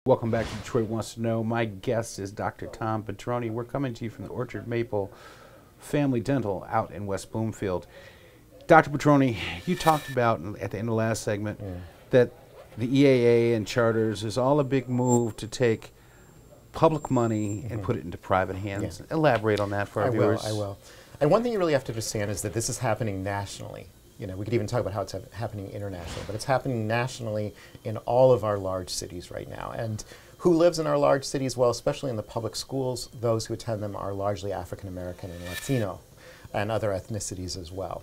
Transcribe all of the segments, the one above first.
Welcome back to Detroit Wants to Know. My guest is Dr. Tom Pedroni. We're coming to you from the Orchard Maple Family Dental out in West Bloomfield. Dr. Pedroni, you talked about at the end of the last segment that the EAA and charters is all a big move to take public money and put it into private hands. Elaborate on that for our viewers. I will. And one thing you really have to understand is that this is happening nationally. You know, we could even talk about how it's happening internationally, but it's happening nationally in all of our large cities right now. And who lives in our large cities? Well, especially in the public schools, those who attend them are largely African American and Latino and other ethnicities as well.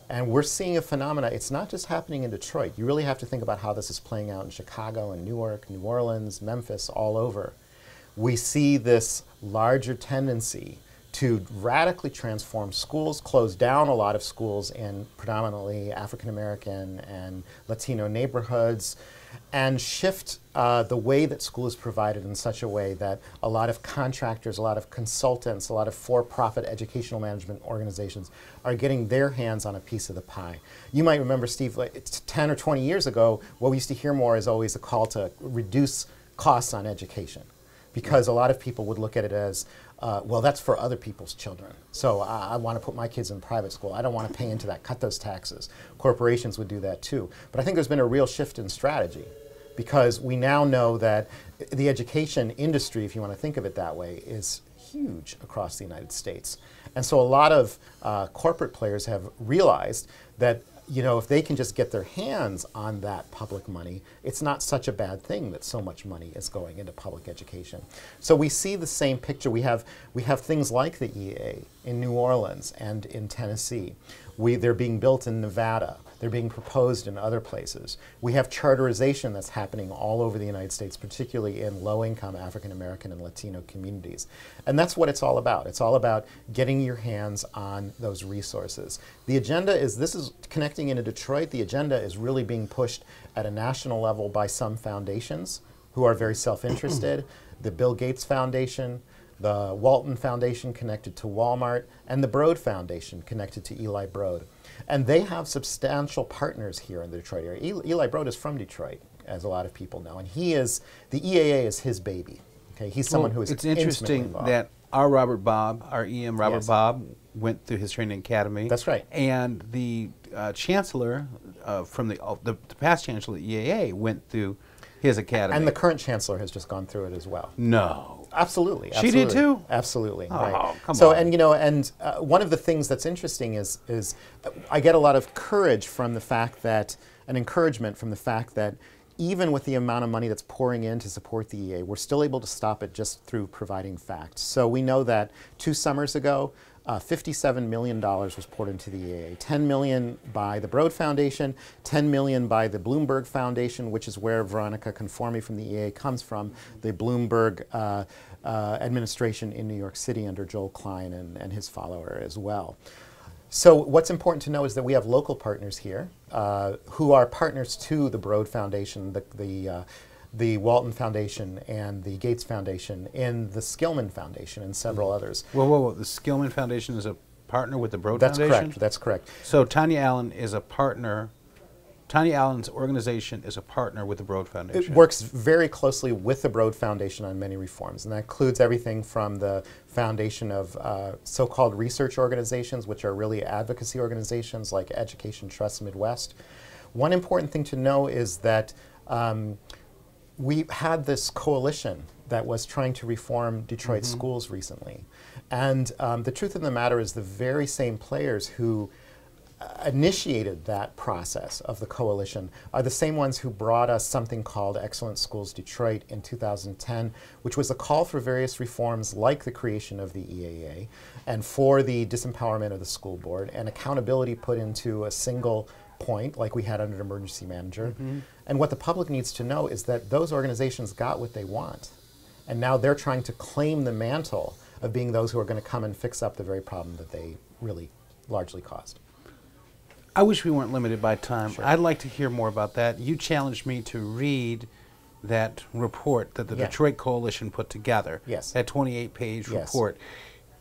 And we're seeing a phenomena. It's not just happening in Detroit. You really have to think about how this is playing out in Chicago and Newark, New Orleans, Memphis, all over. We see this larger tendency to radically transform schools, close down a lot of schools in predominantly African American and Latino neighborhoods, and shift the way that school is provided in such a way that a lot of contractors, a lot of consultants, a lot of for-profit educational management organizations are getting their hands on a piece of the pie. You might remember, Steve, like 10 or 20 years ago, what we used to hear more is always a call to reduce costs on education, because a lot of people would look at it as, well, that's for other people's children. So I want to put my kids in private school. I don't want to pay into that, cut those taxes. Corporations would do that too. But I think there's been a real shift in strategy, because we now know that the education industry, if you want to think of it that way, is huge across the United States. And so a lot of corporate players have realized that, you know, if they can just get their hands on that public money, it's not such a bad thing that so much money is going into public education. So we see the same picture. We have things like the EAA in New Orleans and in Tennessee. They're being built in Nevada. They're being proposed in other places. We have charterization that's happening all over the United States, particularly in low-income African American and Latino communities. And that's what it's all about. It's all about getting your hands on those resources. The agenda is, this is connecting into Detroit, the agenda is really being pushed at a national level by some foundations who are very self-interested. The Bill Gates Foundation, the Walton Foundation connected to Walmart, and the Broad Foundation connected to Eli Broad. And they have substantial partners here in the Detroit area. Eli Broad is from Detroit, as a lot of people know, and he is, the EAA is his baby. Okay, he's someone who is intimately involved. It's interesting that our Robert Bob, our EM Robert Bob, went through his training academy. That's right. And the chancellor from the past chancellor of the EAA went through his academy. And the current chancellor has just gone through it as well. No. Absolutely. She did too? Absolutely. Oh, right. come so, on. and you know, and one of the things that's interesting is I get a lot of courage from the fact that, an encouragement from the fact that even with the amount of money that's pouring in to support the EA, we're still able to stop it just through providing facts. So we know that 2 summers ago, $57 million was poured into the EAA. $10 million by the Broad Foundation, $10 million by the Bloomberg Foundation, which is where Veronica Conformi from the EAA comes from, the Bloomberg administration in New York City under Joel Klein and his follower as well. So what's important to know is that we have local partners here who are partners to the Broad Foundation, the Walton Foundation and the Gates Foundation, and the Skillman Foundation, and several others. Whoa. The Skillman Foundation is a partner with the Broad Foundation? That's correct. That's correct. So Tanya Allen is a partner. Tanya Allen's organization is a partner with the Broad Foundation. It works very closely with the Broad Foundation on many reforms, and that includes everything from the foundation of so-called research organizations, which are really advocacy organizations like Education Trust Midwest. One important thing to know is that we had this coalition that was trying to reform Detroit schools recently. And the truth of the matter is the very same players who initiated that process of the coalition are the same ones who brought us something called Excellent Schools Detroit in 2010, which was a call for various reforms like the creation of the EAA and for the disempowerment of the school board and accountability put into a single point like we had under an emergency manager. And what the public needs to know is that those organizations got what they want. And now they're trying to claim the mantle of being those who are going to come and fix up the very problem that they really largely caused. I wish we weren't limited by time. Sure. I'd like to hear more about that. You challenged me to read that report that the Detroit Coalition put together. Yes. That 28-page report.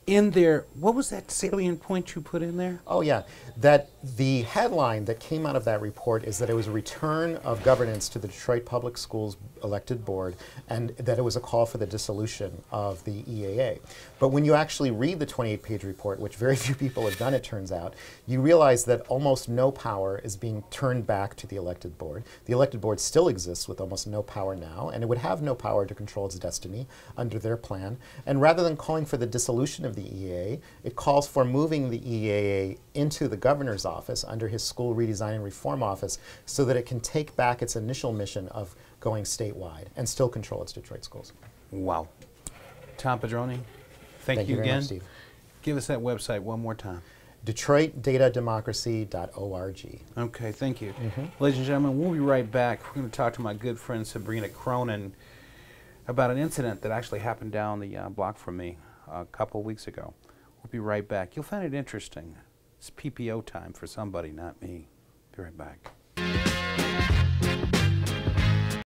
in there, what was that salient point you put in there? Oh, yeah. That the headline that came out of that report is that it was a return of governance to the Detroit Public Schools elected board, and that it was a call for the dissolution of the EAA. But when you actually read the 28-page report, which very few people have done, it turns out, you realize that almost no power is being turned back to the elected board. The elected board still exists with almost no power now, and it would have no power to control its destiny under their plan. And rather than calling for the dissolution of the EAA, it calls for moving the EAA into the governor's office under his School Redesign and Reform Office so that it can take back its initial mission of going statewide and still control its Detroit schools. Wow. Tom Pedroni, thank you very again. much, Steve. Give us that website one more time. DetroitDataDemocracy.org. Okay, thank you. Ladies and gentlemen, we'll be right back. We're going to talk to my good friend Sabrina Cronin about an incident that actually happened down the block from me a couple weeks ago. We'll be right back. You'll find it interesting. It's PPO time for somebody, not me. Be right back.